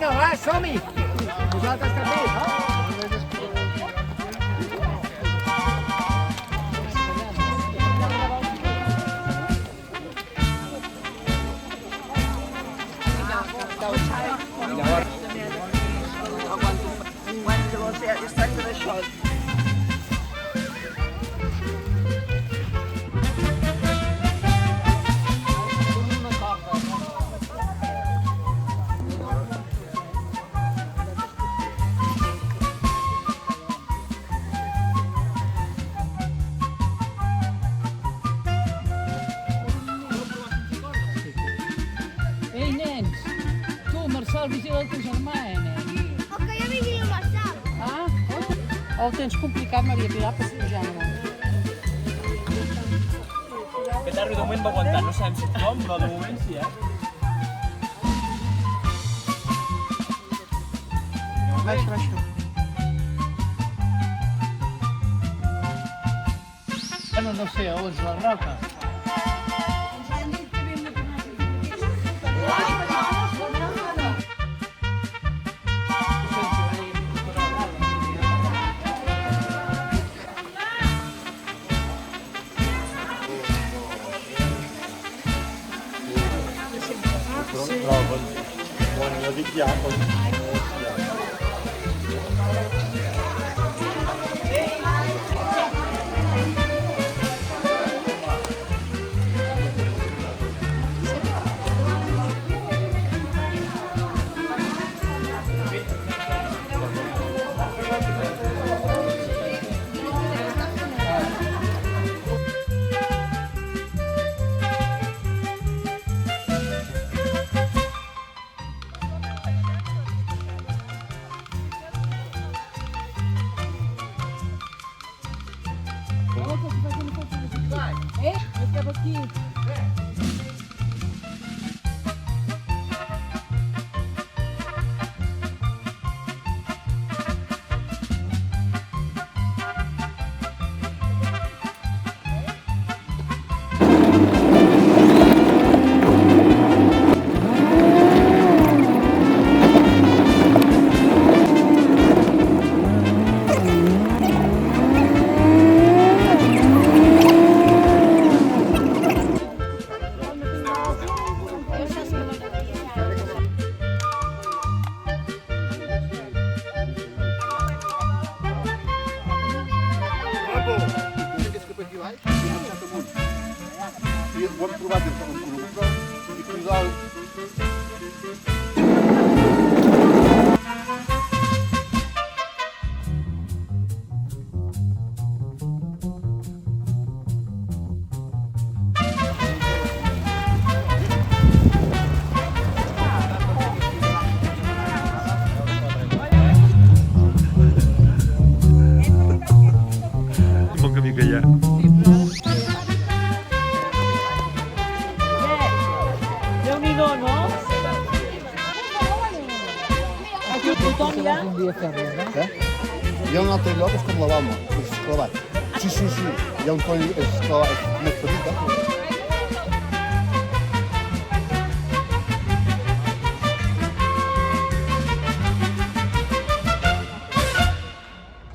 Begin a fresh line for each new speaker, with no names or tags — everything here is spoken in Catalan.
Bueno, va, som-hi! Vosaltres també, no?
Ei, nens, tu, Marcel, vigila el teu germà, nen.
Que jo vigilo el Marcel.
Ah, el tens complicat, Maria Pilar, per pujar no.
Aquest darrer moment va aguantar, no sabem si com, però de moment sí,
Baixa, baixa. Bueno, no sé, on és la roca?
Bueno, jo dic ja,
Aqui.
ho hem provat en segon col·locar i posar
bon camí que hi ha.
Déu-n'hi-do, no? Aquí tothom ja...
Hi ha un altre lloc, és com la Bama, és clavat. Sí, sí, sí, hi ha un coll, és clavat, és més petita.